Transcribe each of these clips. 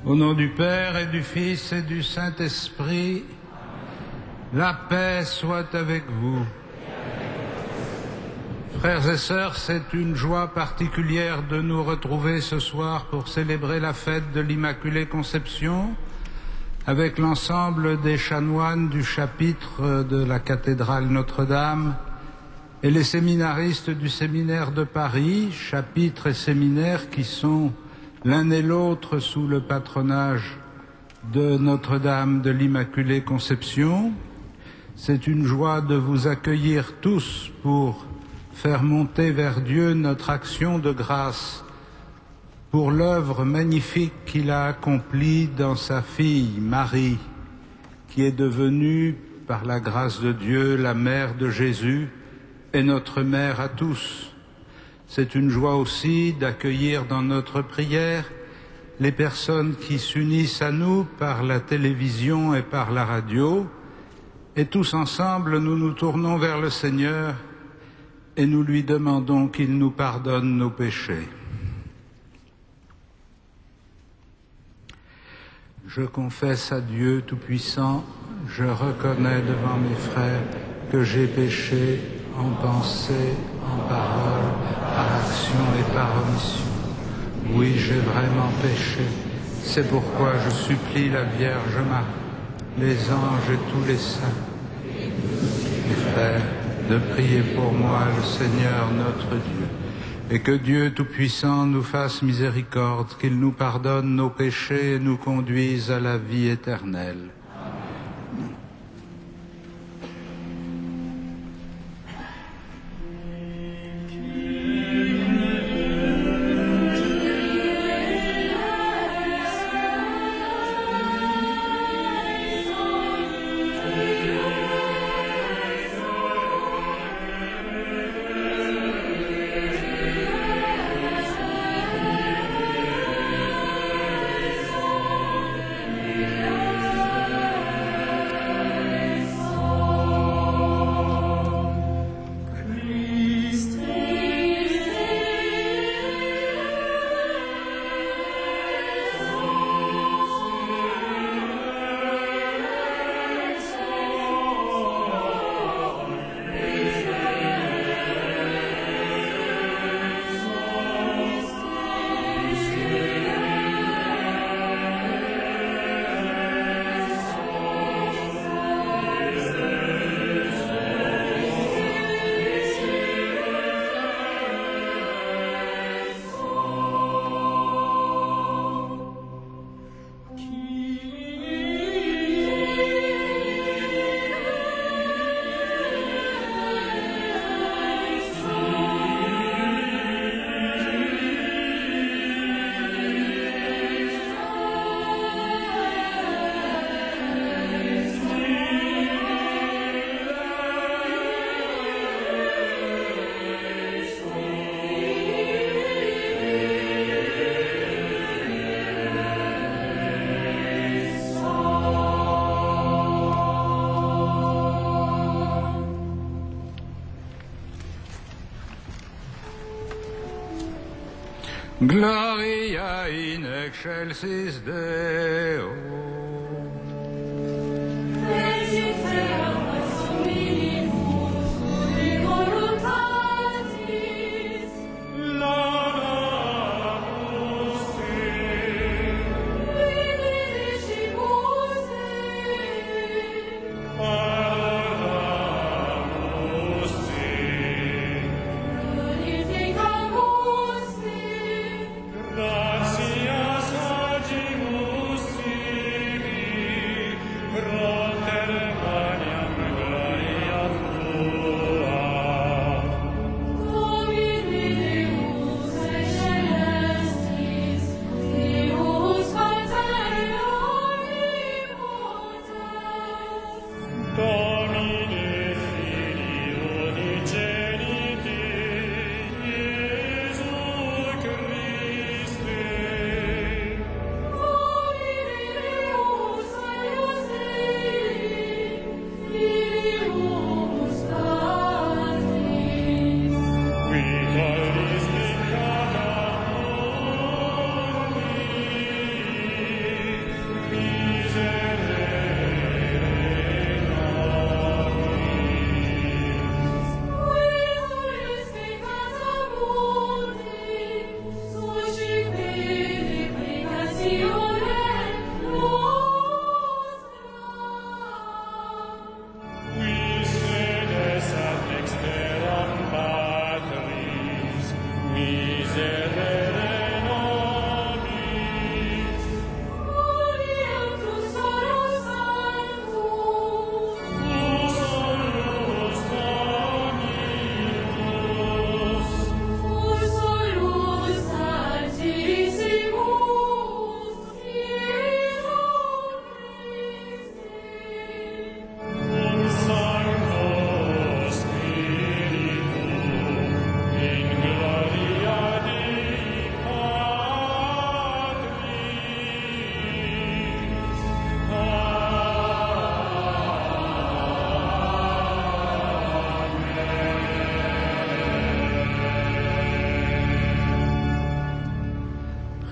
Au nom du Père et du Fils et du Saint-Esprit, la paix soit avec vous. Frères et sœurs, c'est une joie particulière de nous retrouver ce soir pour célébrer la fête de l'Immaculée Conception avec l'ensemble des chanoines du chapitre de la cathédrale Notre-Dame et les séminaristes du séminaire de Paris, chapitre et séminaire qui sont l'un et l'autre sous le patronage de Notre-Dame de l'Immaculée Conception. C'est une joie de vous accueillir tous pour faire monter vers Dieu notre action de grâce pour l'œuvre magnifique qu'il a accomplie dans sa fille Marie, qui est devenue, par la grâce de Dieu, la mère de Jésus et notre mère à tous. C'est une joie aussi d'accueillir dans notre prière les personnes qui s'unissent à nous par la télévision et par la radio, et tous ensemble nous nous tournons vers le Seigneur et nous lui demandons qu'il nous pardonne nos péchés. Je confesse à Dieu Tout-Puissant, je reconnais devant mes frères que j'ai péché en pensée, en parole, par action et par omission. Oui, j'ai vraiment péché. C'est pourquoi je supplie la Vierge Marie, les anges et tous les saints, mes frères, de prier pour moi le Seigneur notre Dieu, et que Dieu Tout-Puissant nous fasse miséricorde, qu'il nous pardonne nos péchés et nous conduise à la vie éternelle. Gloria in excelsis Deo. Roter Mania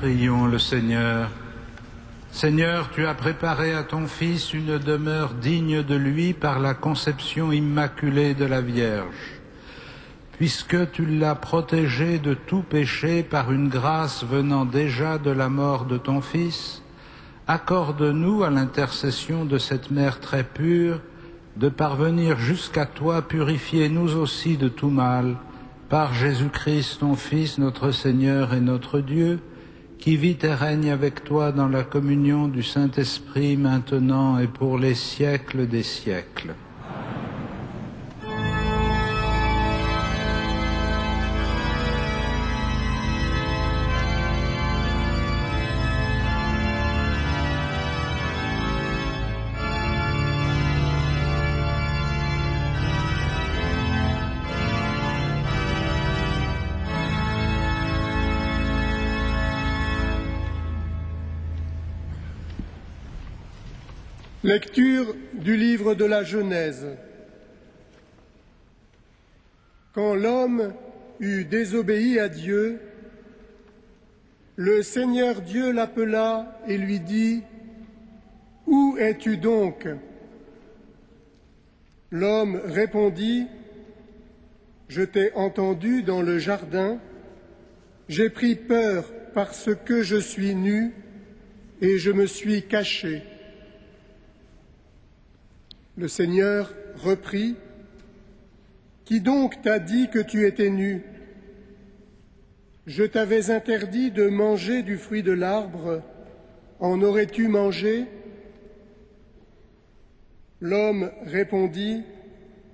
Prions le Seigneur. Seigneur, tu as préparé à ton Fils une demeure digne de lui par la conception immaculée de la Vierge. Puisque tu l'as protégé de tout péché par une grâce venant déjà de la mort de ton Fils, accorde-nous à l'intercession de cette Mère très pure de parvenir jusqu'à toi, purifier nous aussi de tout mal, par Jésus-Christ, ton Fils, notre Seigneur et notre Dieu, qui vit et règne avec toi dans la communion du Saint-Esprit, maintenant et pour les siècles des siècles. Lecture du livre de la Genèse. Quand l'homme eut désobéi à Dieu, le Seigneur Dieu l'appela et lui dit : « Où es-tu donc ? » L'homme répondit : « Je t'ai entendu dans le jardin, j'ai pris peur parce que je suis nu et je me suis caché. » Le Seigneur reprit : « Qui donc t'a dit que tu étais nu ? Je t'avais interdit de manger du fruit de l'arbre, en aurais-tu mangé ? » L'homme répondit :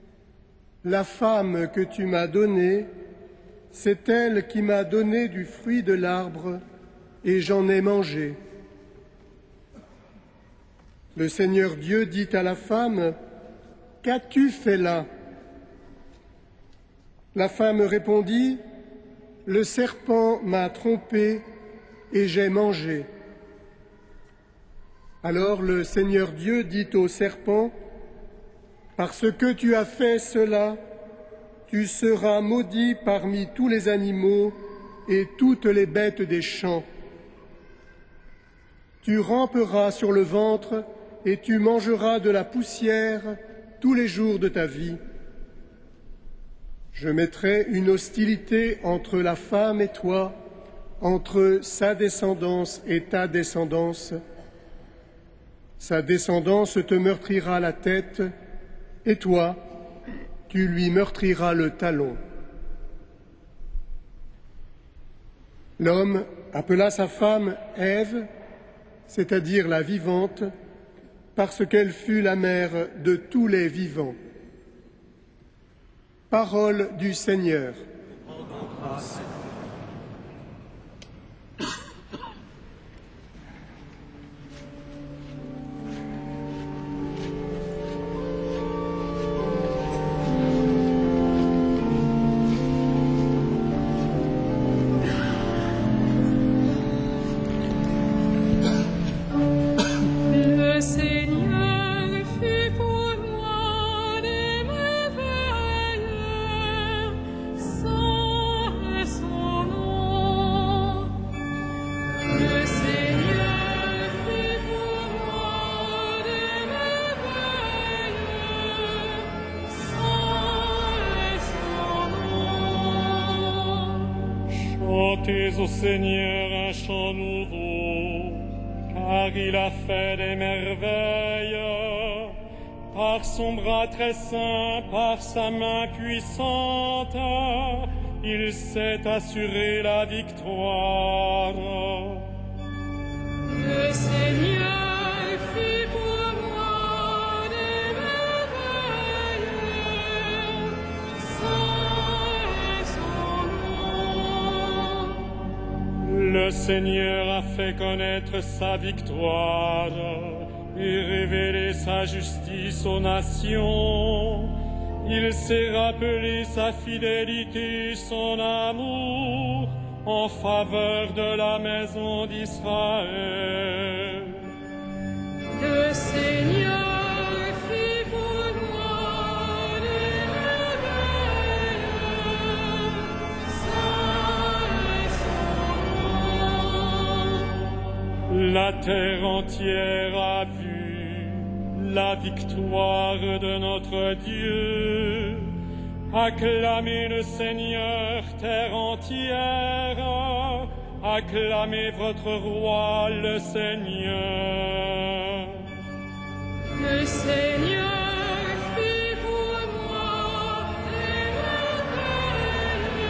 « La femme que tu m'as donnée, c'est elle qui m'a donné du fruit de l'arbre, et j'en ai mangé. » Le Seigneur Dieu dit à la femme : « Qu'as-tu fait là ? » La femme répondit : « Le serpent m'a trompée et j'ai mangé. » Alors le Seigneur Dieu dit au serpent : « Parce que tu as fait cela, tu seras maudit parmi tous les animaux et toutes les bêtes des champs. Tu ramperas sur le ventre et tu mangeras de la poussière tous les jours de ta vie. Je mettrai une hostilité entre la femme et toi, entre sa descendance et ta descendance. Sa descendance te meurtrira la tête, et toi, tu lui meurtriras le talon. » L'homme appela sa femme Ève, c'est-à-dire la vivante, parce qu'elle fut la mère de tous les vivants. Parole du Seigneur. Chantez au Seigneur un chant nouveau, car il a fait des merveilles. Par son bras très saint, par sa main puissante, il s'est assuré la victoire. Le Seigneur fit pour moi des merveilles, saint est son nom. Le Seigneur a fait connaître sa victoire et révélé sa justice aux nations. Il s'est rappelé sa fidélité, son amour en faveur de la maison d'Israël. Le Seigneur fit pour moi des merveilles, saint est son nom. La terre entière a vu la victoire de notre Dieu. Acclamez le Seigneur, terre entière. Acclamez votre roi, le Seigneur. Le Seigneur fit pour moi des merveilles.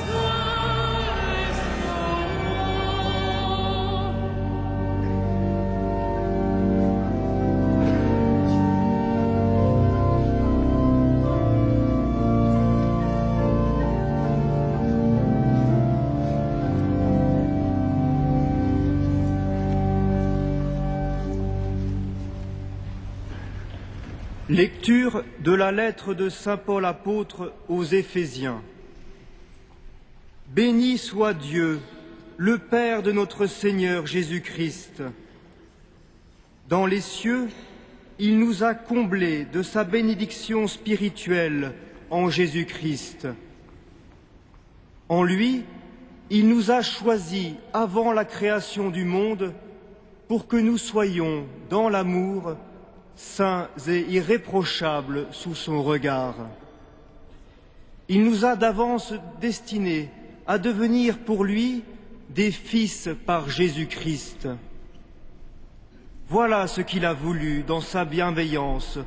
Saint est son nom. Lecture de la lettre de saint Paul apôtre aux Éphésiens. Béni soit Dieu, le Père de notre Seigneur Jésus-Christ. Dans les cieux, il nous a comblés de sa bénédiction spirituelle en Jésus-Christ. En lui, il nous a choisis avant la création du monde pour que nous soyons dans l'amour saints et irréprochables sous son regard. Il nous a d'avance destinés à devenir pour lui des fils par Jésus-Christ. Voilà ce qu'il a voulu dans sa bienveillance,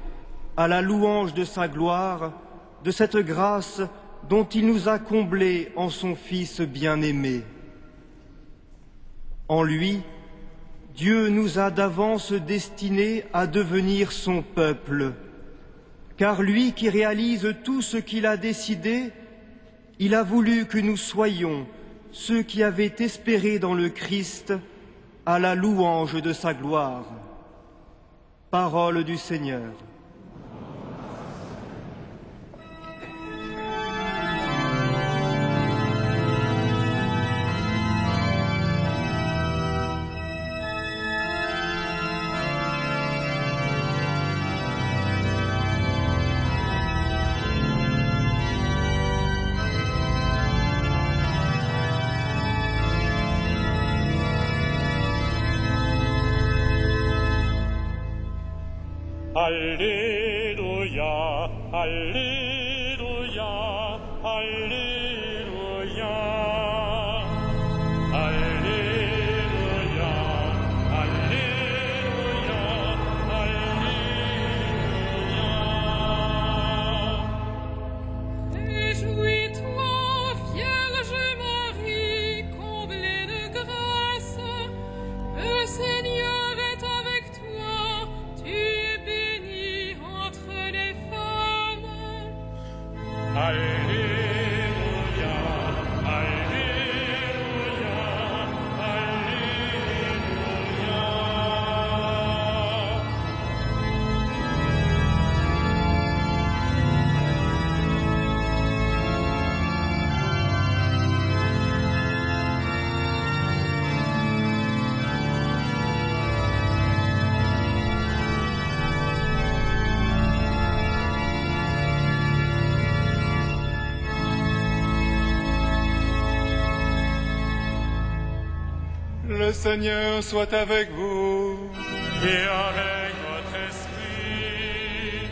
à la louange de sa gloire, de cette grâce dont il nous a comblés en son Fils bien-aimé. En lui, Dieu nous a d'avance destinés à devenir son peuple, car lui qui réalise tout ce qu'il a décidé, il a voulu que nous soyons ceux qui avaient espéré dans le Christ à la louange de sa gloire. Parole du Seigneur. Alléluia, Alléluia, Alléluia. Alléluia, Alléluia, Alléluia. Réjouis-toi, Vierge Marie, comblée de grâce. Le Seigneur est avec toi. Tu es bénie entre les femmes. Alléluia, Alléluia, Alléluia. Le Seigneur soit avec vous. Et avec votre esprit.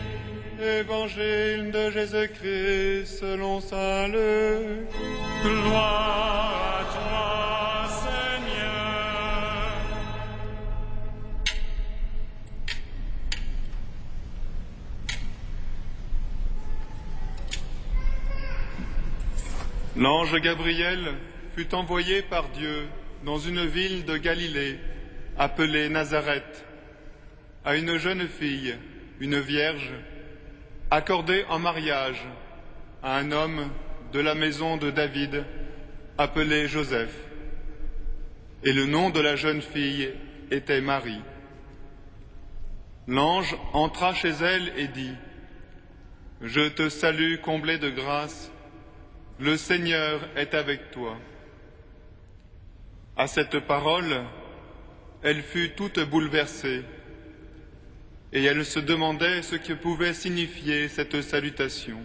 Évangile de Jésus-Christ selon saint Luc. Gloire à toi, Seigneur. L'ange Gabriel fut envoyé par Dieu dans une ville de Galilée, appelée Nazareth, à une jeune fille, une vierge, accordée en mariage à un homme de la maison de David, appelé Joseph. Et le nom de la jeune fille était Marie. L'ange entra chez elle et dit : « Je te salue, comblée de grâce, le Seigneur est avec toi. » À cette parole, elle fut toute bouleversée, et elle se demandait ce que pouvait signifier cette salutation.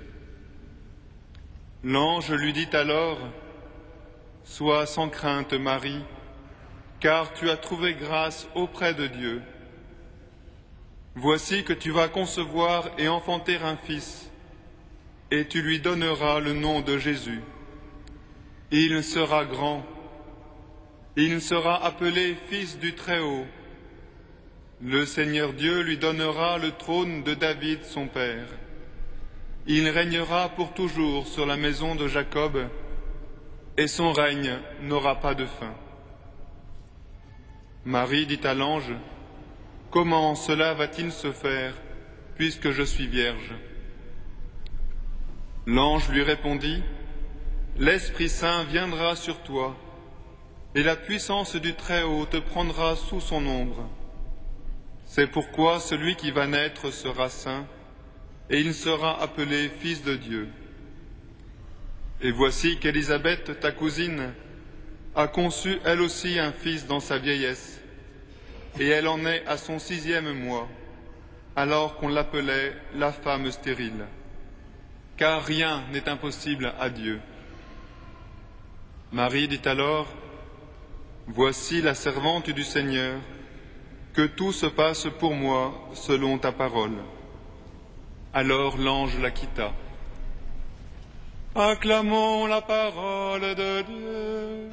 L'ange lui dit alors : « Sois sans crainte, Marie, car tu as trouvé grâce auprès de Dieu. Voici que tu vas concevoir et enfanter un fils, et tu lui donneras le nom de Jésus. Il sera grand, il sera appelé Fils du Très-Haut. Le Seigneur Dieu lui donnera le trône de David son père. Il régnera pour toujours sur la maison de Jacob, et son règne n'aura pas de fin. Marie dit à l'ange, « Comment cela va-t-il se faire, puisque je suis vierge ?» L'ange lui répondit, « L'Esprit Saint viendra sur toi, et la puissance du Très-Haut te prendra sous son ombre. C'est pourquoi celui qui va naître sera saint, et il sera appelé Fils de Dieu. Et voici qu'Élisabeth, ta cousine, a conçu elle aussi un fils dans sa vieillesse, et elle en est à son 6e mois, alors qu'on l'appelait la femme stérile. Car rien n'est impossible à Dieu. » Marie dit alors, « Voici la servante du Seigneur, que tout se passe pour moi selon ta parole. » Alors l'ange la quitta. Acclamons la parole de Dieu.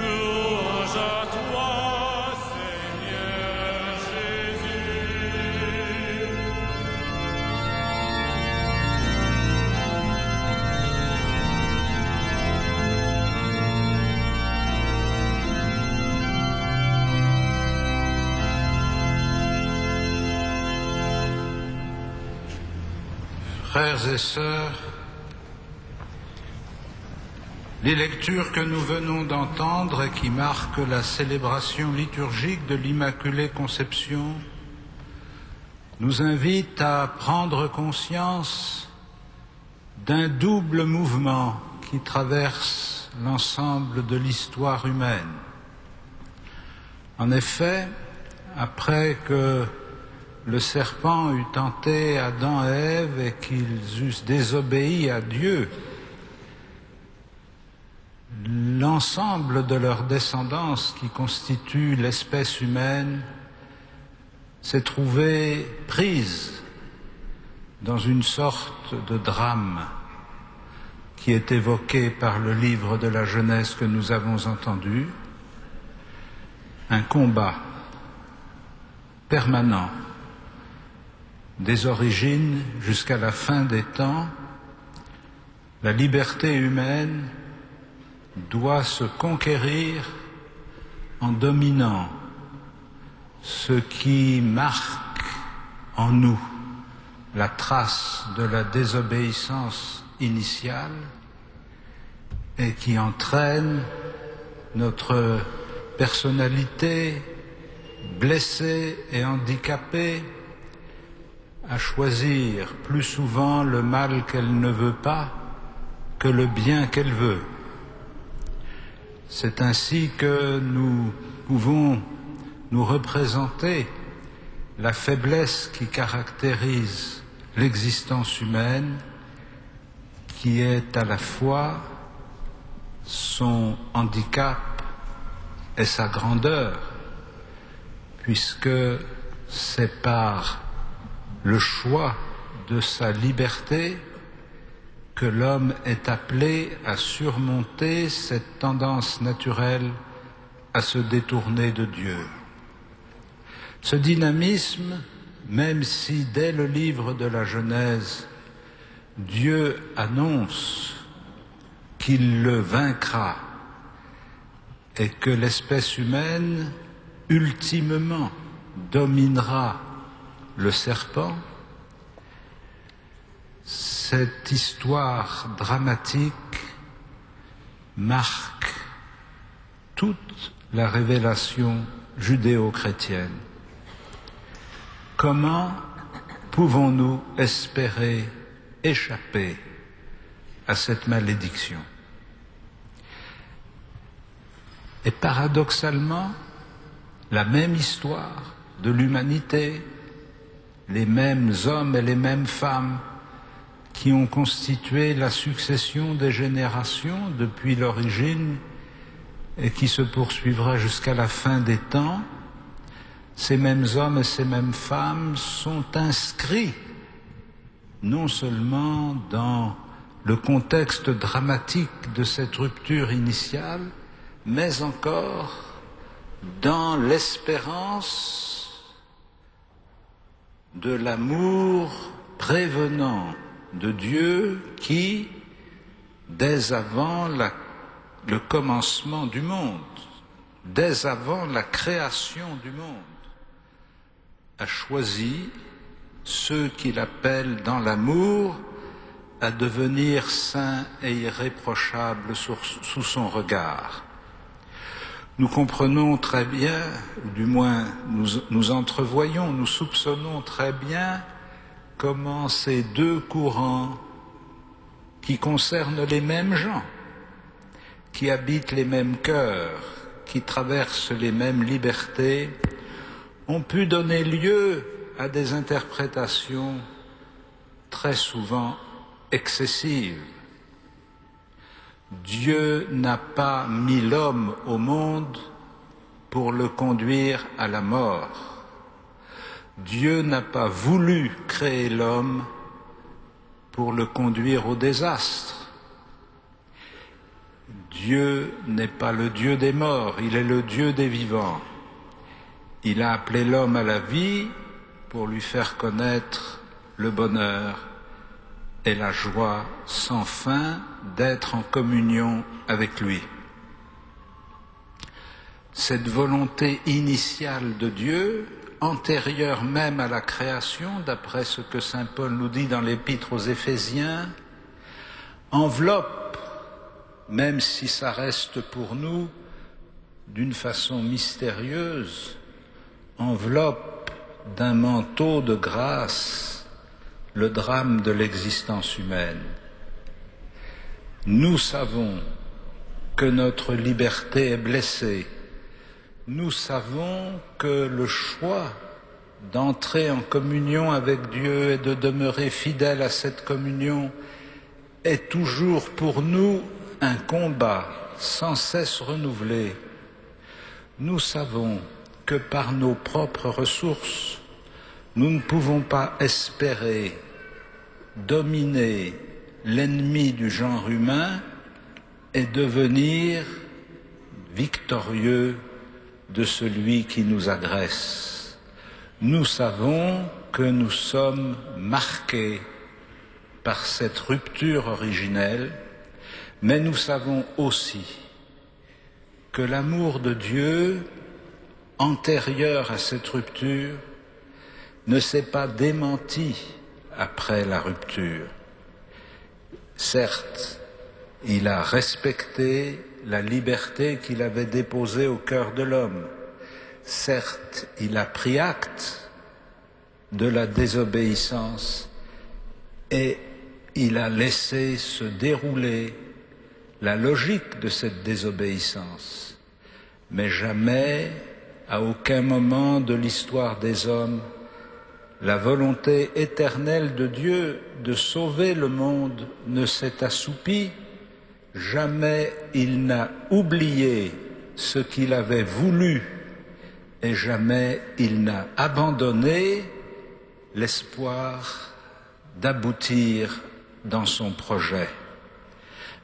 Louange à toi, Seigneur Jésus. Frères et sœurs, les lectures que nous venons d'entendre et qui marquent la célébration liturgique de l'Immaculée Conception nous invitent à prendre conscience d'un double mouvement qui traverse l'ensemble de l'histoire humaine. En effet, après que le serpent eut tenté Adam et Ève et qu'ils eussent désobéi à Dieu, l'ensemble de leur descendance qui constitue l'espèce humaine s'est trouvée prise dans une sorte de drame qui est évoqué par le livre de la Genèse que nous avons entendu, un combat permanent des origines jusqu'à la fin des temps. La liberté humaine doit se conquérir en dominant ce qui marque en nous la trace de la désobéissance initiale et qui entraîne notre personnalité blessée et handicapée à choisir plus souvent le mal qu'elle ne veut pas que le bien qu'elle veut. C'est ainsi que nous pouvons nous représenter la faiblesse qui caractérise l'existence humaine, qui est à la fois son handicap et sa grandeur, puisque c'est par le choix de sa liberté que l'homme est appelé à surmonter cette tendance naturelle à se détourner de Dieu. Ce dynamisme, même si dès le livre de la Genèse, Dieu annonce qu'il le vaincra et que l'espèce humaine, ultimement, dominera le serpent, cette histoire dramatique marque toute la révélation judéo-chrétienne. Comment pouvons-nous espérer échapper à cette malédiction? Et paradoxalement, la même histoire de l'humanité, les mêmes hommes et les mêmes femmes qui ont constitué la succession des générations depuis l'origine et qui se poursuivra jusqu'à la fin des temps, ces mêmes hommes et ces mêmes femmes sont inscrits non seulement dans le contexte dramatique de cette rupture initiale, mais encore dans l'espérance de l'amour prévenant de Dieu qui, dès avant le commencement du monde, dès avant la création du monde, a choisi ceux qu'il appelle dans l'amour à devenir saints et irréprochables sous son regard. Nous comprenons très bien, ou du moins nous entrevoyons, nous soupçonnons très bien comment ces deux courants qui concernent les mêmes gens, qui habitent les mêmes cœurs, qui traversent les mêmes libertés, ont pu donner lieu à des interprétations très souvent excessives. Dieu n'a pas mis l'homme au monde pour le conduire à la mort. Dieu n'a pas voulu créer l'homme pour le conduire au désastre. Dieu n'est pas le Dieu des morts, il est le Dieu des vivants. Il a appelé l'homme à la vie pour lui faire connaître le bonheur et la joie sans fin d'être en communion avec lui. Cette volonté initiale de Dieu, antérieure même à la création, d'après ce que saint Paul nous dit dans l'épître aux Éphésiens, enveloppe, même si ça reste pour nous d'une façon mystérieuse, enveloppe d'un manteau de grâce le drame de l'existence humaine. Nous savons que notre liberté est blessée. Nous savons que le choix d'entrer en communion avec Dieu et de demeurer fidèle à cette communion est toujours pour nous un combat sans cesse renouvelé. Nous savons que par nos propres ressources, nous ne pouvons pas espérer dominer l'ennemi du genre humain et devenir victorieux de celui qui nous agresse. Nous savons que nous sommes marqués par cette rupture originelle, mais nous savons aussi que l'amour de Dieu, antérieur à cette rupture, ne s'est pas démenti après la rupture. Certes, il a respecté la liberté qu'il avait déposée au cœur de l'homme. Certes, il a pris acte de la désobéissance et il a laissé se dérouler la logique de cette désobéissance. Mais jamais, à aucun moment de l'histoire des hommes, la volonté éternelle de Dieu de sauver le monde ne s'est assoupie. Jamais il n'a oublié ce qu'il avait voulu et jamais il n'a abandonné l'espoir d'aboutir dans son projet.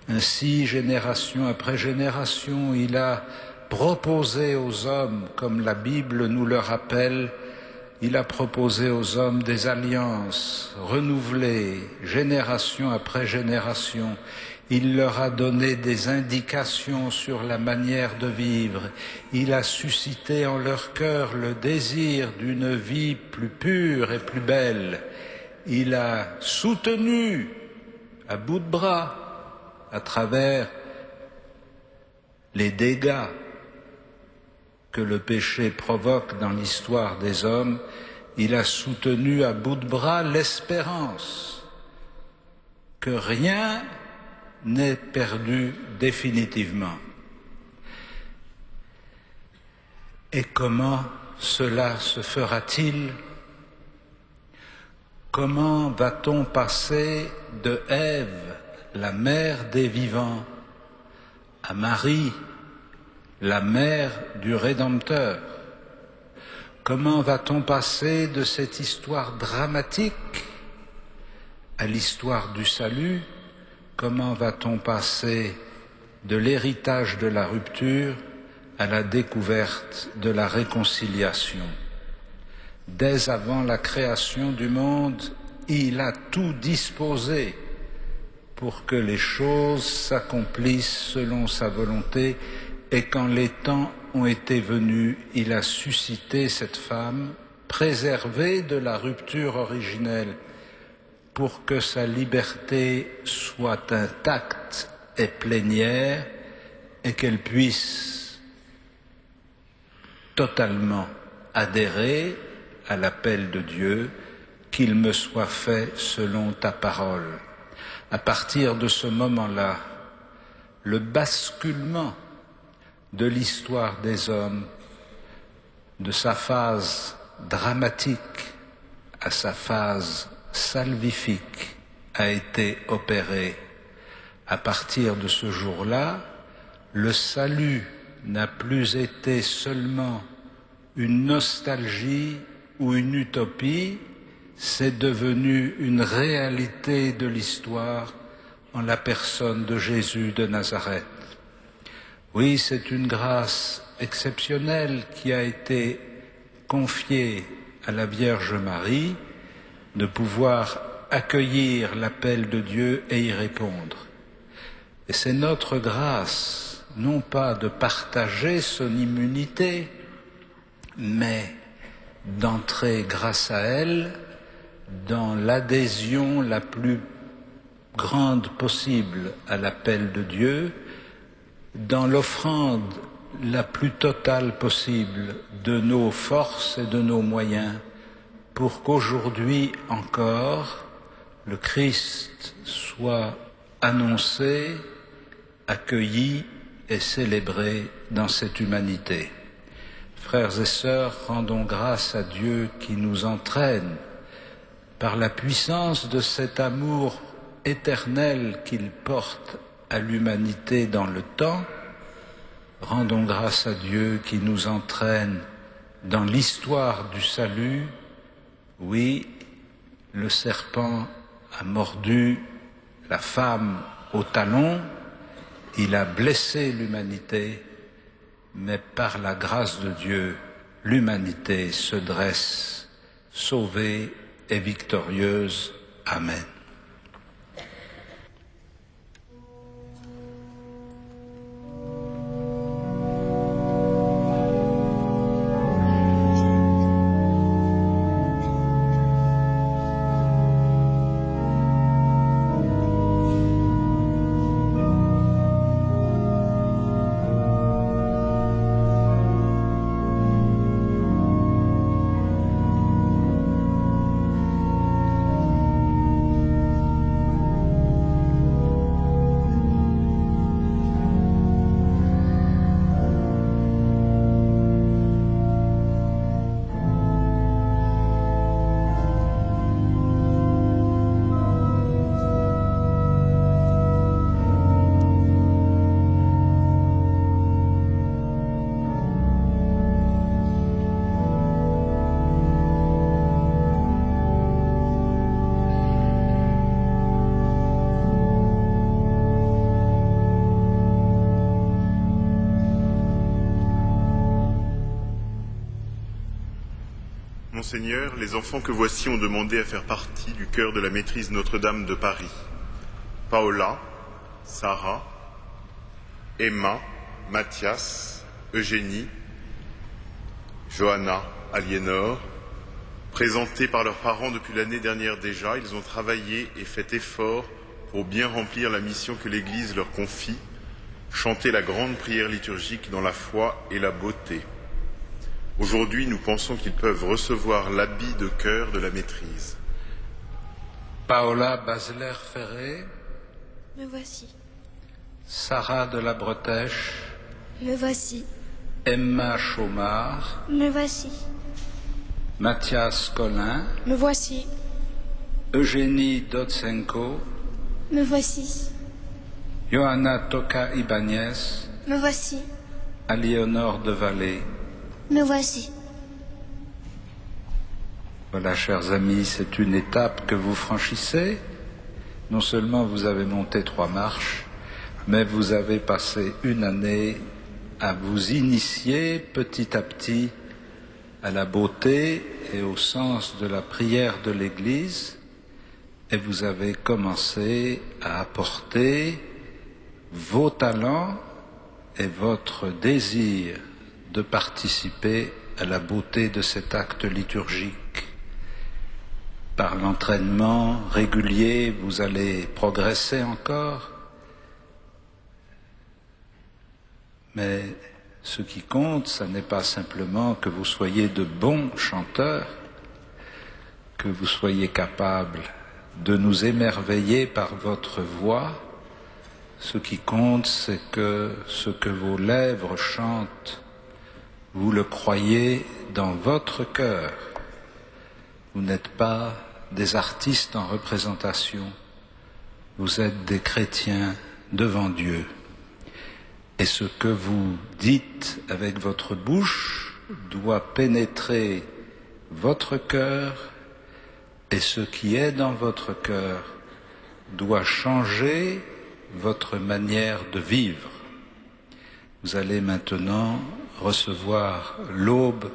Ainsi, génération après génération, il a proposé aux hommes, comme la Bible nous le rappelle, il a proposé aux hommes des alliances renouvelées, génération après génération. Il leur a donné des indications sur la manière de vivre. Il a suscité en leur cœur le désir d'une vie plus pure et plus belle. Il a soutenu à bout de bras, à travers les dégâts que le péché provoque dans l'histoire des hommes, il a soutenu à bout de bras l'espérance que rien n'est perdu définitivement. Et comment cela se fera-t-il? Comment va-t-on passer de Ève, la mère des vivants, à Marie, la mère du Rédempteur. Comment va-t-on passer de cette histoire dramatique à l'histoire du salut? Comment va-t-on passer de l'héritage de la rupture à la découverte de la réconciliation? Dès avant la création du monde, il a tout disposé pour que les choses s'accomplissent selon sa volonté, et quand les temps ont été venus, il a suscité cette femme, préservée de la rupture originelle, pour que sa liberté soit intacte et plénière, et qu'elle puisse totalement adhérer à l'appel de Dieu, qu'il me soit fait selon ta parole. À partir de ce moment-là, le basculement de l'histoire des hommes, de sa phase dramatique à sa phase salvifique, a été opéré. À partir de ce jour-là, le salut n'a plus été seulement une nostalgie ou une utopie, c'est devenu une réalité de l'histoire en la personne de Jésus de Nazareth. Oui, c'est une grâce exceptionnelle qui a été confiée à la Vierge Marie de pouvoir accueillir l'appel de Dieu et y répondre. Et c'est notre grâce, non pas de partager son immunité, mais d'entrer grâce à elle dans l'adhésion la plus grande possible à l'appel de Dieu, dans l'offrande la plus totale possible de nos forces et de nos moyens, pour qu'aujourd'hui encore le Christ soit annoncé, accueilli et célébré dans cette humanité. Frères et sœurs, rendons grâce à Dieu qui nous entraîne par la puissance de cet amour éternel qu'il porte à l'humanité dans le temps. Rendons grâce à Dieu qui nous entraîne dans l'histoire du salut. Oui, le serpent a mordu la femme au talon, il a blessé l'humanité, mais par la grâce de Dieu, l'humanité se dresse, sauvée et victorieuse. Amen. Monseigneur, les enfants que voici ont demandé à faire partie du chœur de la maîtrise Notre-Dame de Paris. Paola, Sarah, Emma, Mathias, Eugénie, Johanna, Aliénor. Présentés par leurs parents depuis l'année dernière déjà, ils ont travaillé et fait effort pour bien remplir la mission que l'Église leur confie, chanter la grande prière liturgique dans la foi et la beauté. Aujourd'hui, nous pensons qu'ils peuvent recevoir l'habit de chœur de la maîtrise. Paola Basler-Ferré. Me voici. Sarah de la Bretèche. Me voici. Emma Chaumard. Me voici. Mathias Collin. Me voici. Eugénie Dotsenko. Me voici. Johanna Toca Ibanez. Me voici. Aliénor de Vallée. Me voici. Voilà, chers amis, c'est une étape que vous franchissez. Non seulement vous avez monté 3 marches, mais vous avez passé une année à vous initier petit à petit à la beauté et au sens de la prière de l'Église, et vous avez commencé à apporter vos talents et votre désir de participer à la beauté de cet acte liturgique. Par l'entraînement régulier, vous allez progresser encore, mais ce qui compte, ce n'est pas simplement que vous soyez de bons chanteurs, que vous soyez capables de nous émerveiller par votre voix. Ce qui compte, c'est que ce que vos lèvres chantent, vous le croyez dans votre cœur. Vous n'êtes pas des artistes en représentation, vous êtes des chrétiens devant Dieu. Et ce que vous dites avec votre bouche doit pénétrer votre cœur, et ce qui est dans votre cœur doit changer votre manière de vivre. Vous allez maintenant recevoir l'aube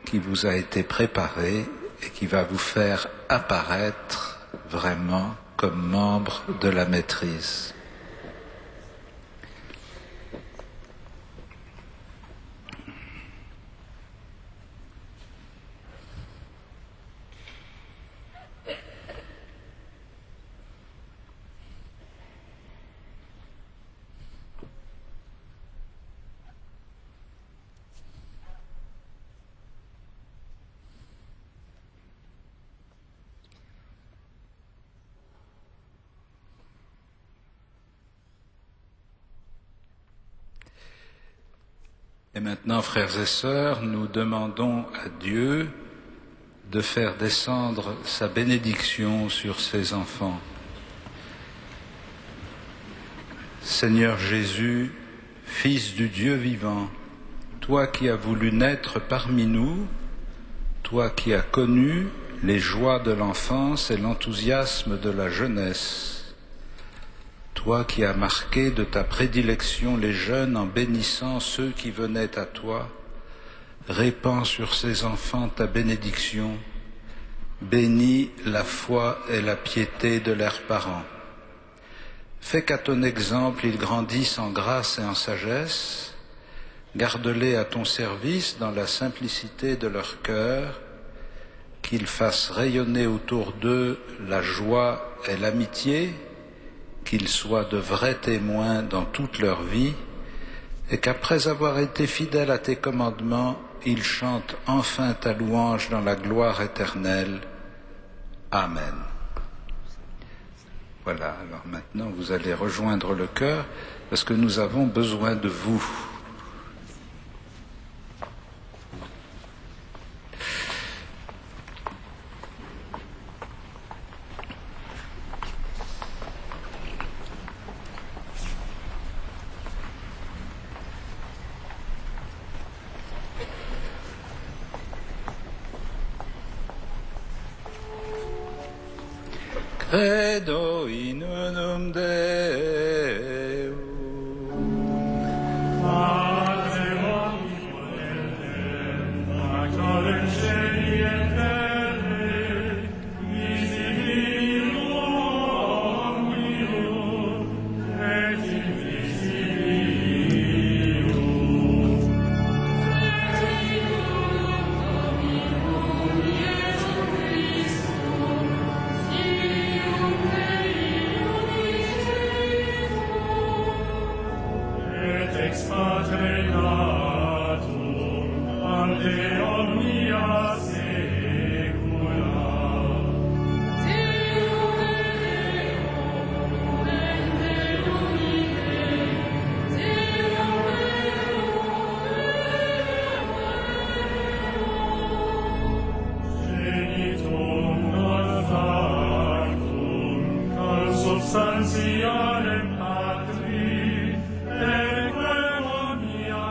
qui vous a été préparée et qui va vous faire apparaître vraiment comme membre de la maîtrise. Et maintenant, frères et sœurs, nous demandons à Dieu de faire descendre sa bénédiction sur ses enfants. Seigneur Jésus, Fils du Dieu vivant, toi qui as voulu naître parmi nous, toi qui as connu les joies de l'enfance et l'enthousiasme de la jeunesse, toi qui as marqué de ta prédilection les jeunes en bénissant ceux qui venaient à toi, répands sur ces enfants ta bénédiction, bénis la foi et la piété de leurs parents. Fais qu'à ton exemple ils grandissent en grâce et en sagesse, garde-les à ton service dans la simplicité de leur cœur, qu'ils fassent rayonner autour d'eux la joie et l'amitié, qu'ils soient de vrais témoins dans toute leur vie, et qu'après avoir été fidèles à tes commandements, ils chantent enfin ta louange dans la gloire éternelle. Amen. Voilà, alors maintenant vous allez rejoindre le chœur, parce que nous avons besoin de vous. Credo in unum Deum. Pater omnipotente, Pactor in cieli et terre, visibilium omnium, et invisibilium. Ex Pater natum, ante omnia saecula. Genitum non factum, consubstantialem Patri, et quem omnia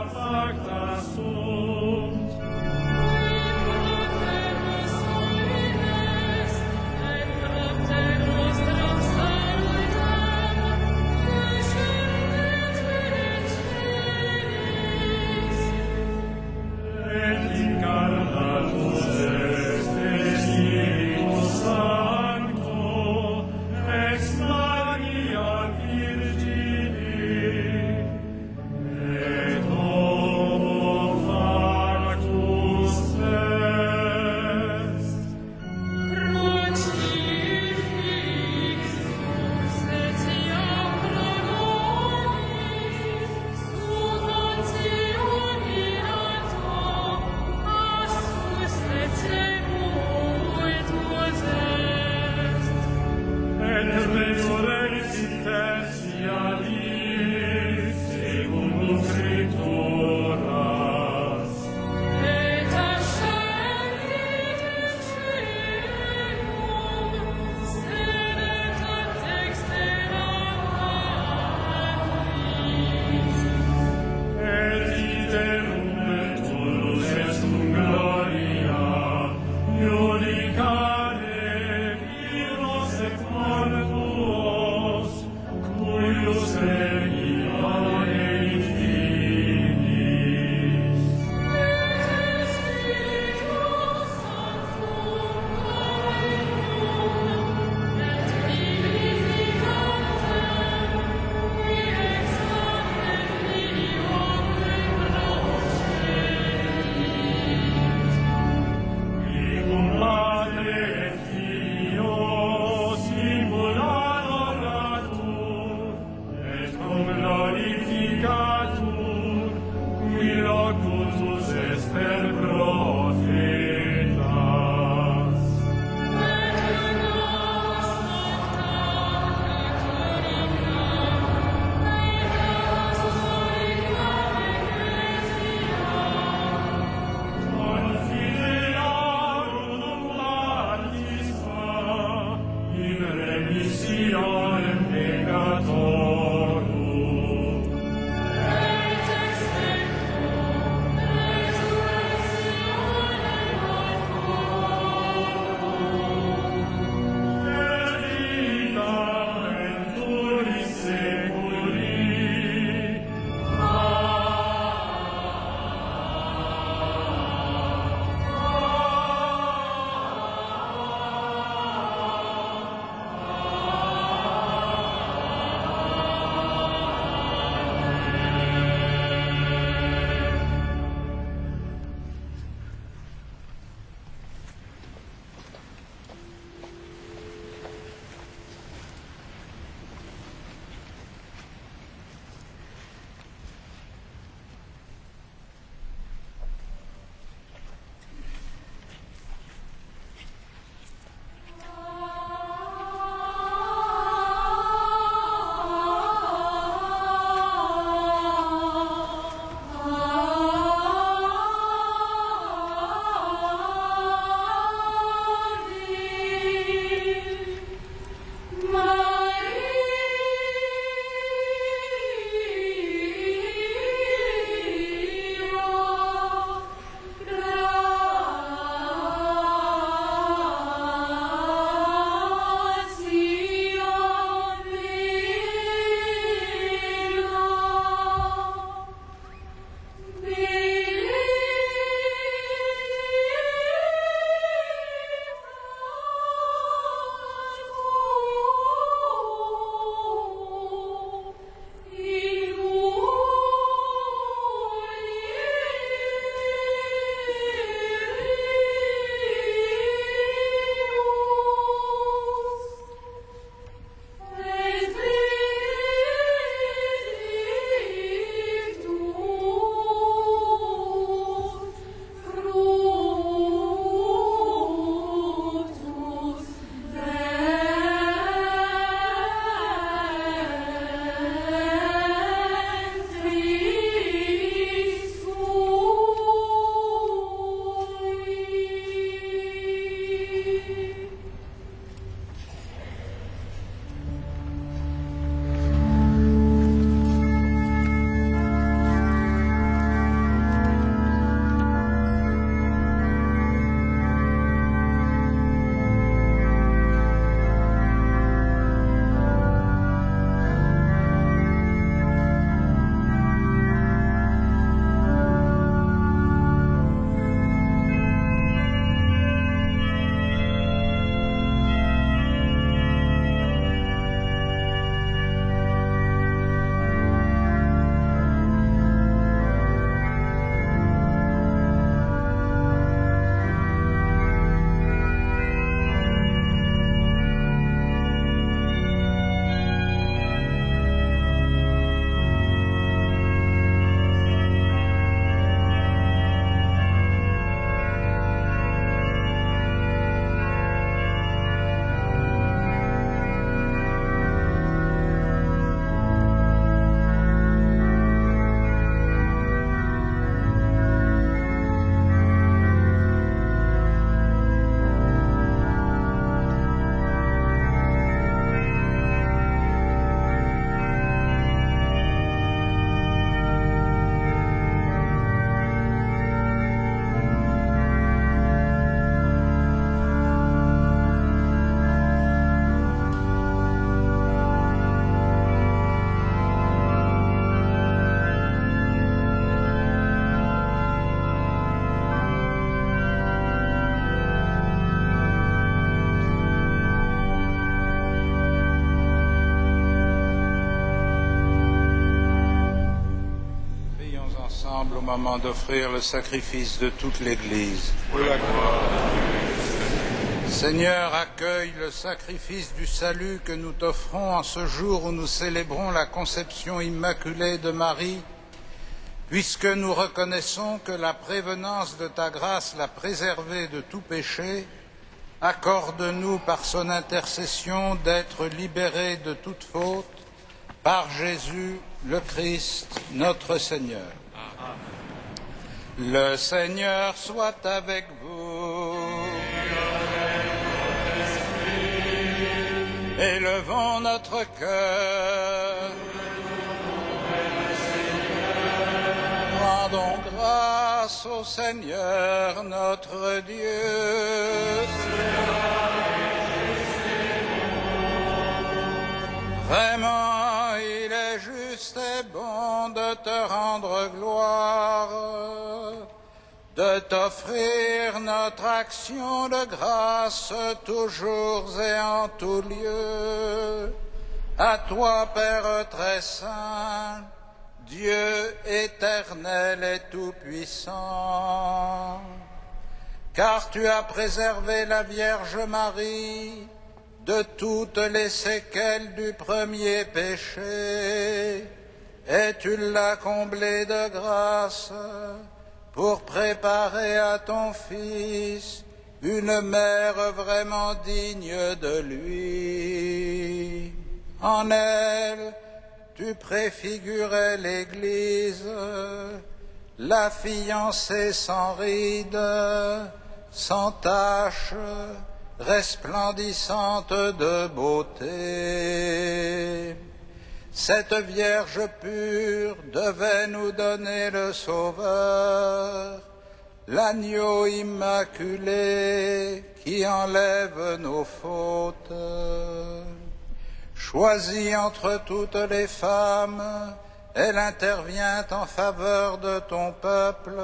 moment d'offrir le sacrifice de toute l'Église. Pour la gloire. Seigneur, accueille le sacrifice du salut que nous t'offrons en ce jour où nous célébrons la conception immaculée de Marie, puisque nous reconnaissons que la prévenance de ta grâce l'a préservée de tout péché. Accorde-nous par son intercession d'être libérés de toute faute par Jésus le Christ, notre Seigneur. Le Seigneur soit avec vous. Élevons notre cœur. Rendons grâce au Seigneur notre Dieu. Vraiment, il est juste et bon de te rendre gloire, de t'offrir notre action de grâce toujours et en tout lieu. À toi, Père très saint, Dieu éternel et tout-puissant, car tu as préservé la Vierge Marie de toutes les séquelles du premier péché, et tu l'as comblée de grâce pour préparer à ton Fils une mère vraiment digne de lui. En elle, tu préfigurais l'Église, la fiancée sans rides, sans tache, resplendissante de beauté. Cette Vierge pure devait nous donner le Sauveur, l'agneau immaculé qui enlève nos fautes. Choisie entre toutes les femmes, elle intervient en faveur de ton peuple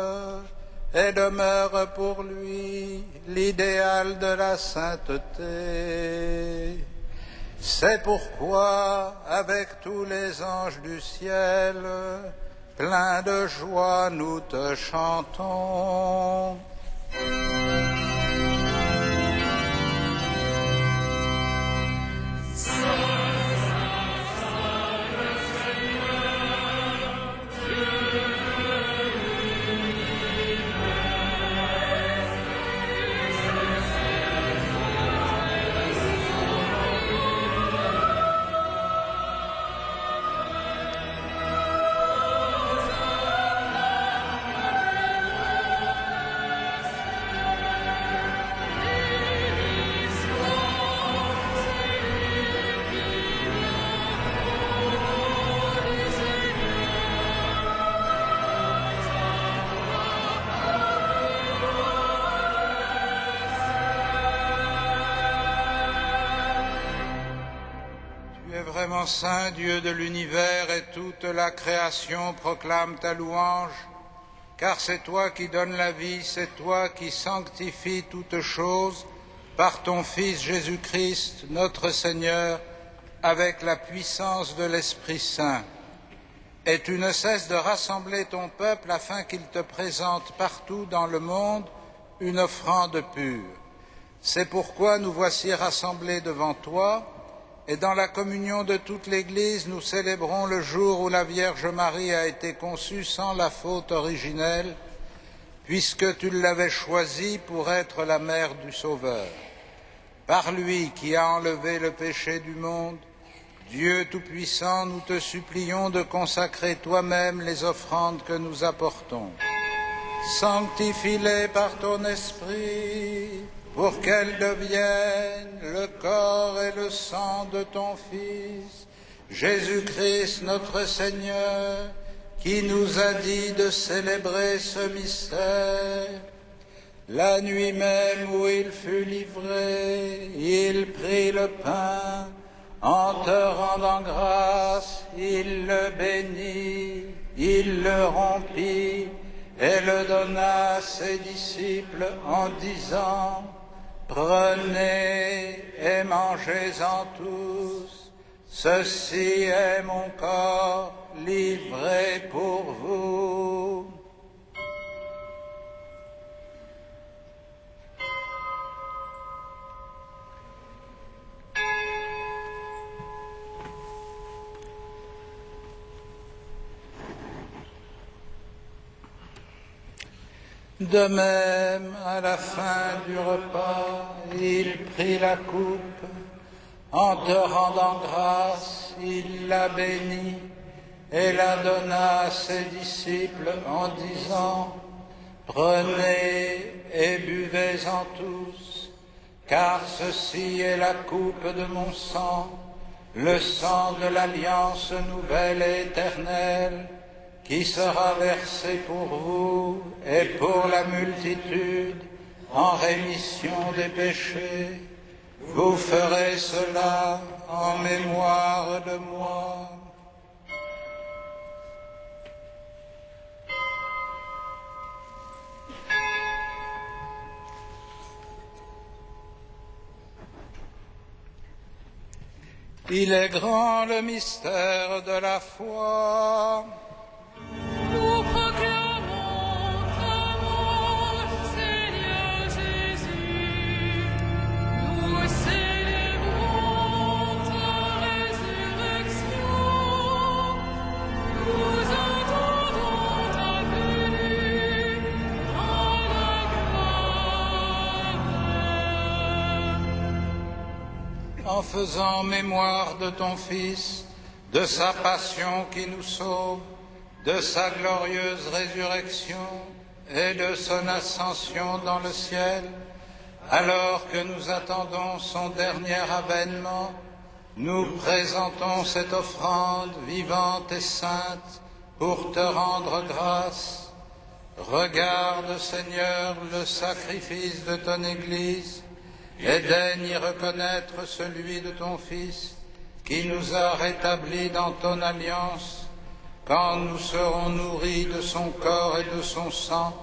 et demeure pour lui l'idéal de la sainteté. C'est pourquoi, avec tous les anges du ciel, pleins de joie, nous te chantons. Saint Dieu de l'univers, et toute la création proclame ta louange, car c'est toi qui donnes la vie, c'est toi qui sanctifies toutes choses par ton Fils Jésus-Christ, notre Seigneur, avec la puissance de l'Esprit Saint. Et tu ne cesses de rassembler ton peuple afin qu'il te présente partout dans le monde une offrande pure. C'est pourquoi nous voici rassemblés devant toi, et dans la communion de toute l'Église, nous célébrons le jour où la Vierge Marie a été conçue sans la faute originelle, puisque tu l'avais choisie pour être la mère du Sauveur. Par lui qui a enlevé le péché du monde, Dieu Tout-Puissant, nous te supplions de consacrer toi-même les offrandes que nous apportons. Sanctifie-les par ton Esprit, pour qu'elles deviennent le corps et le sang de ton Fils, Jésus-Christ notre Seigneur, qui nous a dit de célébrer ce mystère. La nuit même où il fut livré, il prit le pain, en te rendant grâce, il le bénit, il le rompit et le donna à ses disciples en disant: Prenez et mangez-en tous, ceci est mon corps livré pour vous. De même, à la fin du repas, il prit la coupe. En te rendant grâce, il la bénit et la donna à ses disciples en disant: Prenez et buvez-en tous, car ceci est la coupe de mon sang, le sang de l'alliance nouvelle et éternelle, qui sera versé pour vous et pour la multitude en rémission des péchés. Vous ferez cela en mémoire de moi. Il est grand le mystère de la foi. Nous proclamons ta mort, Seigneur Jésus. Nous célébrons ta résurrection. Nous attendons ta venue dans la gloire. En faisant mémoire de ton Fils, de sa passion qui nous sauve, de sa glorieuse résurrection et de son ascension dans le ciel, alors que nous attendons son dernier avènement, nous présentons cette offrande vivante et sainte pour te rendre grâce. Regarde, Seigneur, le sacrifice de ton Église et daigne y reconnaître celui de ton Fils qui nous a rétablis dans ton alliance. Quand nous serons nourris de son corps et de son sang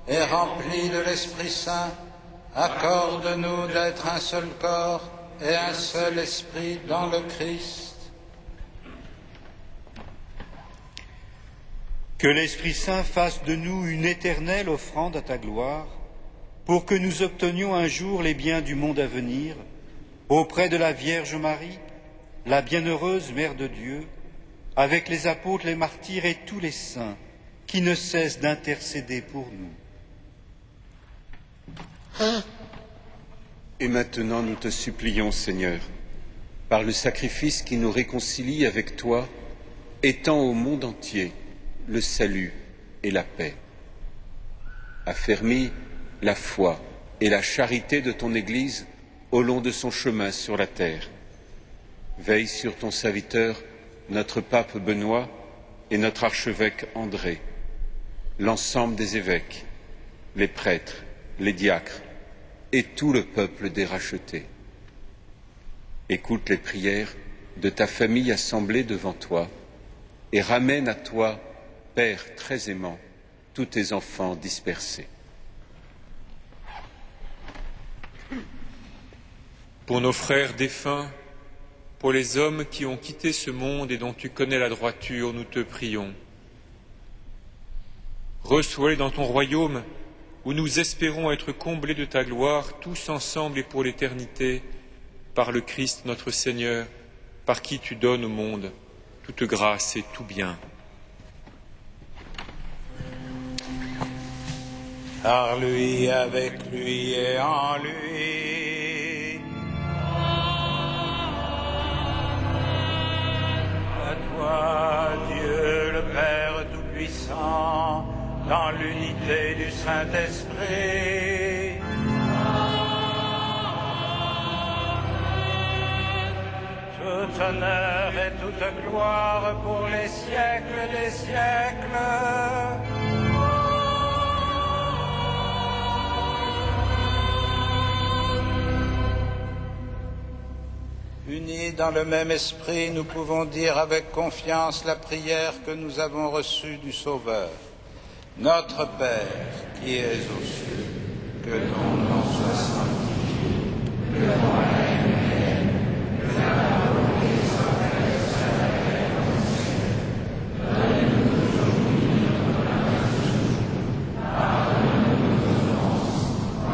et remplis de l'Esprit Saint, accorde-nous d'être un seul corps et un seul esprit dans le Christ. Que l'Esprit Saint fasse de nous une éternelle offrande à ta gloire, pour que nous obtenions un jour les biens du monde à venir, auprès de la Vierge Marie, la bienheureuse Mère de Dieu, avec les apôtres, les martyrs et tous les saints qui ne cessent d'intercéder pour nous. Et maintenant nous te supplions, Seigneur, par le sacrifice qui nous réconcilie avec toi, étends au monde entier le salut et la paix. Affermis la foi et la charité de ton Église au long de son chemin sur la terre. Veille sur ton serviteur, notre pape Benoît et notre archevêque André, l'ensemble des évêques, les prêtres, les diacres et tout le peuple des rachetés. Écoute les prières de ta famille assemblée devant toi et ramène à toi, Père très aimant, tous tes enfants dispersés. Pour nos frères défunts, pour les hommes qui ont quitté ce monde et dont tu connais la droiture, nous te prions. Reçois-les dans ton royaume, où nous espérons être comblés de ta gloire, tous ensemble et pour l'éternité, par le Christ notre Seigneur, par qui tu donnes au monde toute grâce et tout bien. Par lui, avec lui et en lui. À toi, Dieu le Père Tout-Puissant, dans l'unité du Saint-Esprit. Tout honneur et toute gloire pour les siècles des siècles. Unis dans le même esprit, nous pouvons dire avec confiance la prière que nous avons reçue du Sauveur. Notre Père, qui es aux cieux, que ton nom soit sanctifié, que ton règne vienne, que ta volonté soit faite sur la terre comme au ciel. Donne-nous aujourd'hui notre pain quotidien. Pardonne-nous nos offenses,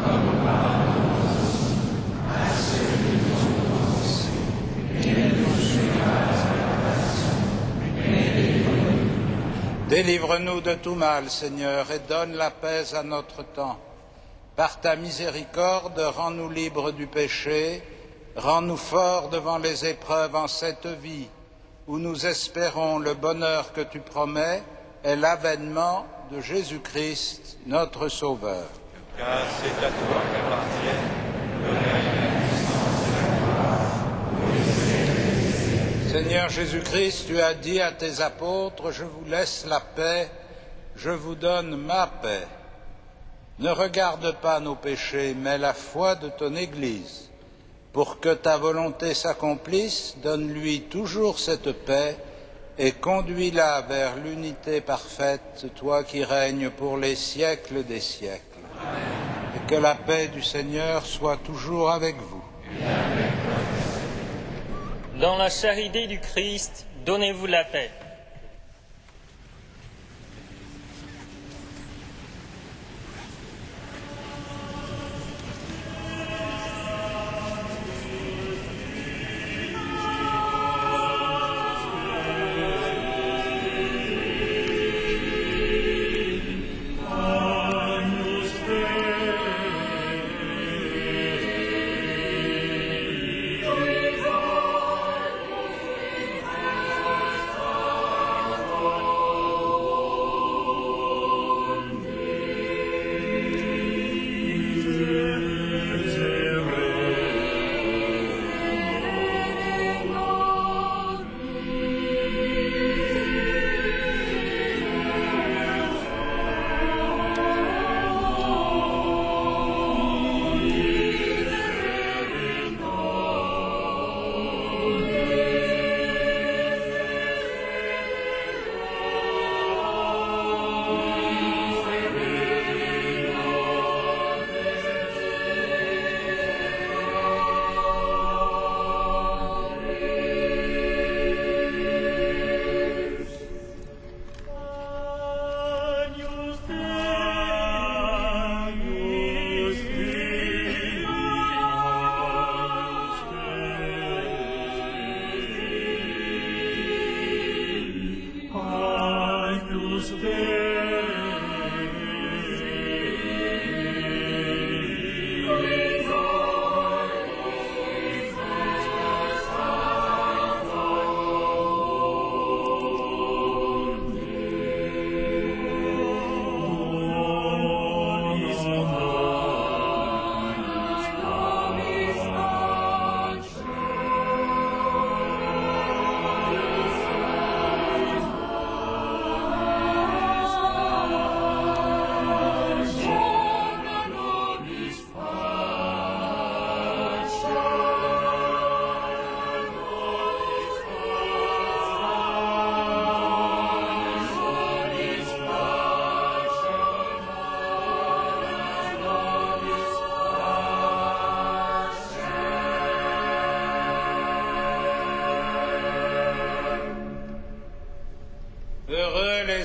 comme nous pardonnons aussi à ceux qui nous ont offensés. Et ne nous soumets pas à la tentation, mais délivre-nous Délivre-nous de tout mal, Seigneur, et donne la paix à notre temps. Par ta miséricorde, rends-nous libres du péché, rends-nous forts devant les épreuves en cette vie, où nous espérons le bonheur que tu promets et l'avènement de Jésus-Christ, notre Sauveur. Car c'est à toi qu'appartiennent l'honneur et la puissance. Seigneur Jésus-Christ, tu as dit à tes apôtres, je vous laisse la paix, je vous donne ma paix. Ne regarde pas nos péchés, mais la foi de ton Église. Pour que ta volonté s'accomplisse, donne-lui toujours cette paix et conduis-la vers l'unité parfaite, toi qui règnes pour les siècles des siècles. Et que la paix du Seigneur soit toujours avec vous. Dans la charité du Christ, donnez-vous la paix.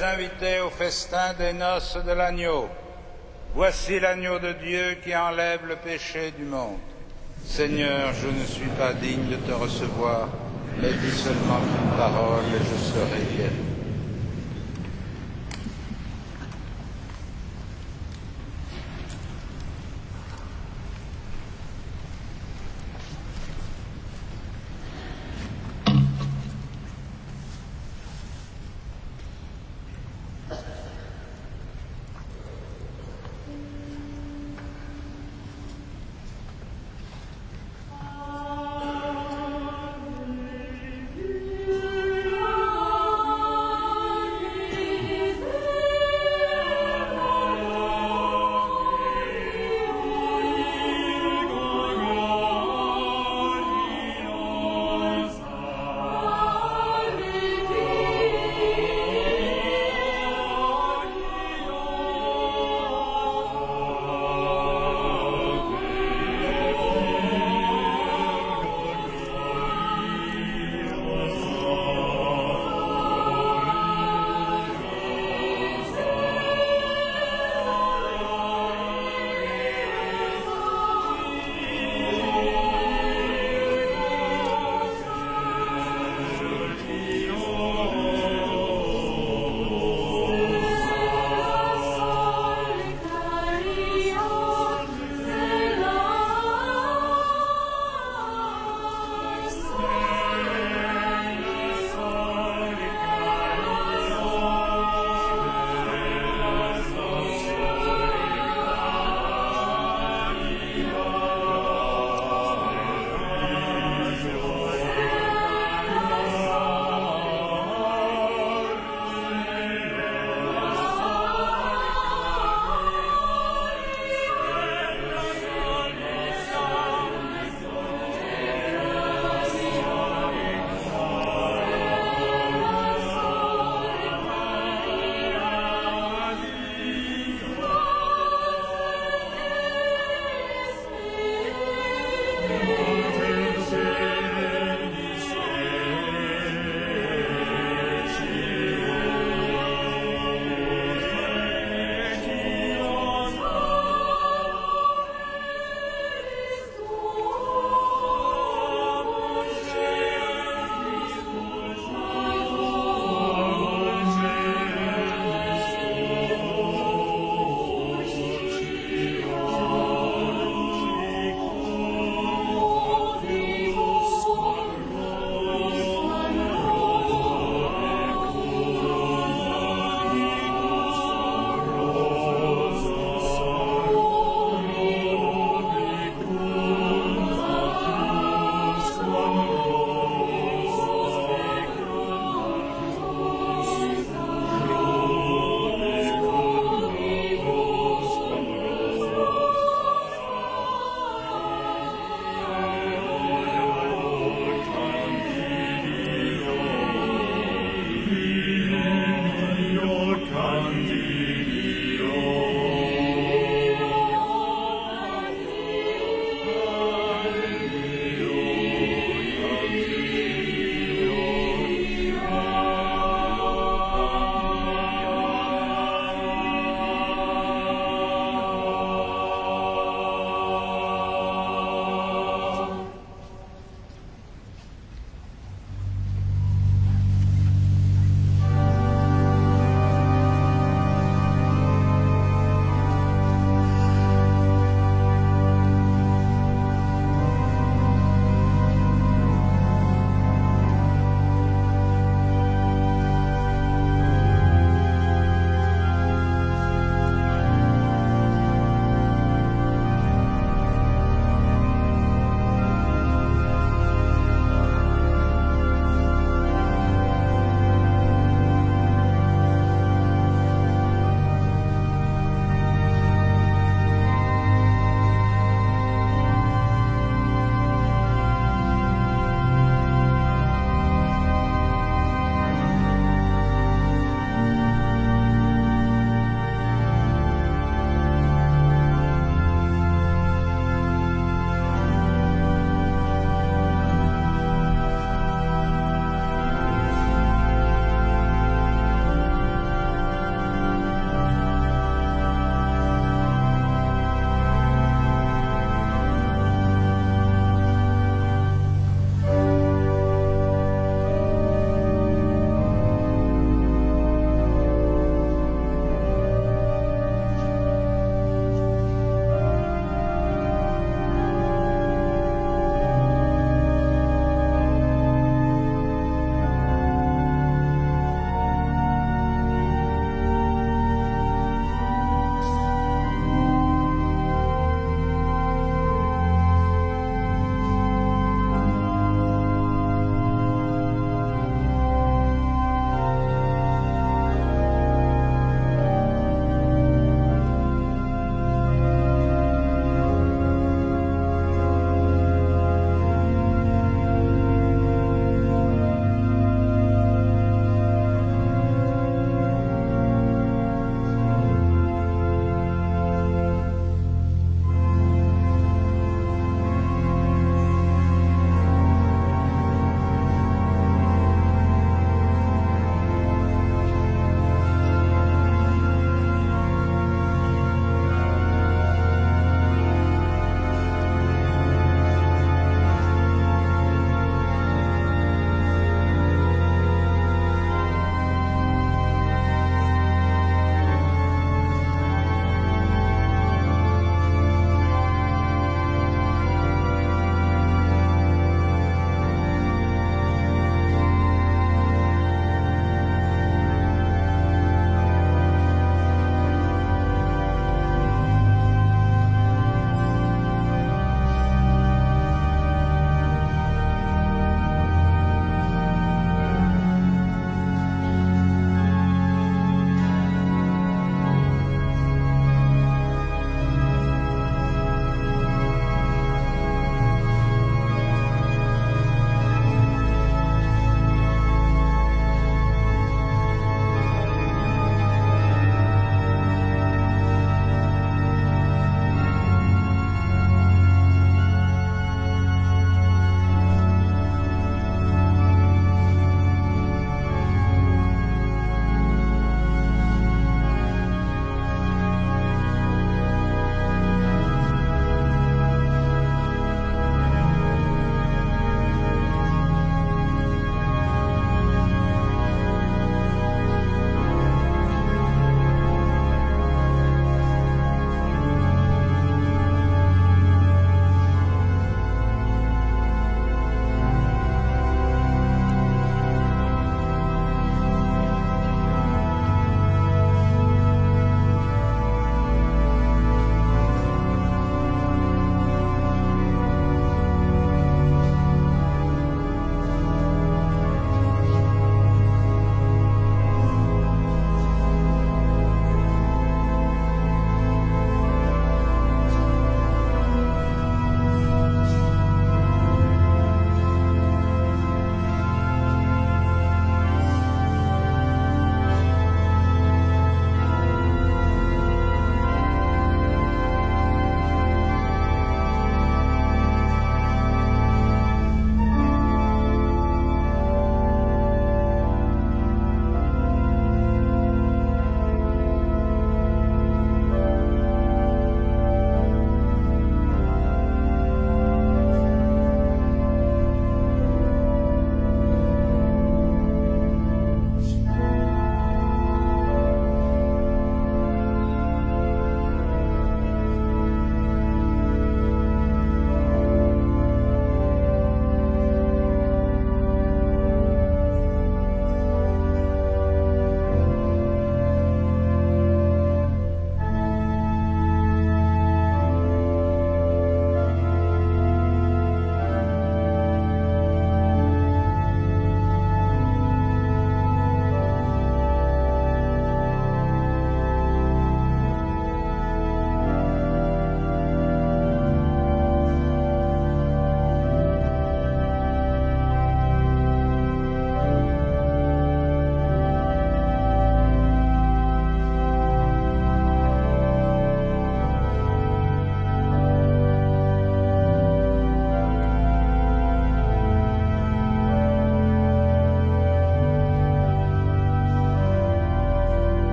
Invités au festin des noces de l'agneau. Voici l'agneau de Dieu qui enlève le péché du monde. Seigneur, je ne suis pas digne de te recevoir, mais dis seulement une parole et je serai guéri. Alleluia.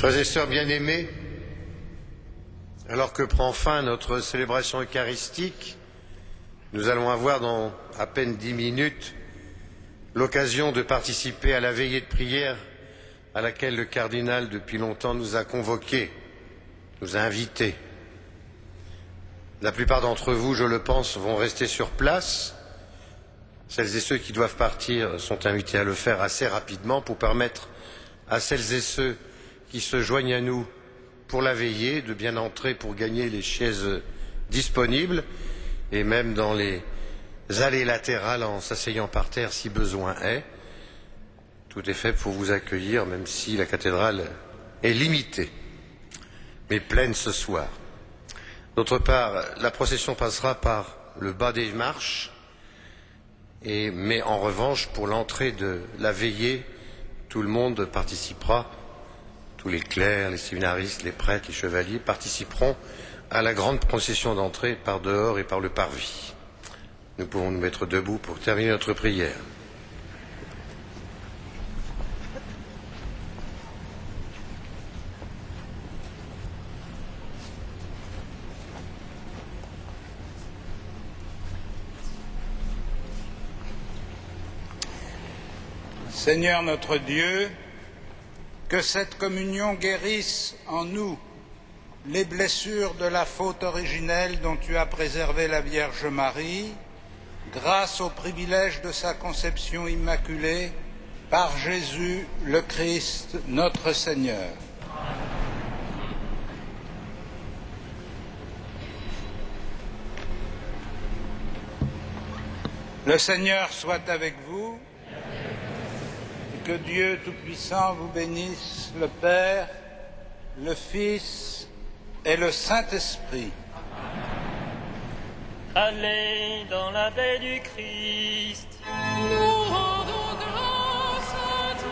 Frères et sœurs bien-aimés, alors que prend fin notre célébration eucharistique, nous allons avoir dans à peine 10 minutes l'occasion de participer à la veillée de prière à laquelle le cardinal depuis longtemps nous a convoqués, nous a invités. La plupart d'entre vous, je le pense, vont rester sur place. Celles et ceux qui doivent partir sont invités à le faire assez rapidement pour permettre à celles et ceux qui se joignent à nous pour la veillée de bien entrer pour gagner les chaises disponibles et même dans les allées latérales en s'asseyant par terre si besoin est. Tout est fait pour vous accueillir, même si la cathédrale est limitée, mais pleine ce soir. D'autre part, la procession passera par le bas des marches, mais en revanche, pour l'entrée de la veillée, tout le monde participera, tous les clercs, les séminaristes, les prêtres, les chevaliers participeront à la grande procession d'entrée par dehors et par le parvis. Nous pouvons nous mettre debout pour terminer notre prière. Seigneur notre Dieu, que cette communion guérisse en nous les blessures de la faute originelle dont tu as préservé la Vierge Marie, grâce au privilège de sa conception immaculée, par Jésus le Christ, notre Seigneur. Le Seigneur soit avec vous. Que Dieu Tout-Puissant vous bénisse, le Père, le Fils et le Saint-Esprit. Allez dans la paix du Christ. Nous rendons grâce à Dieu.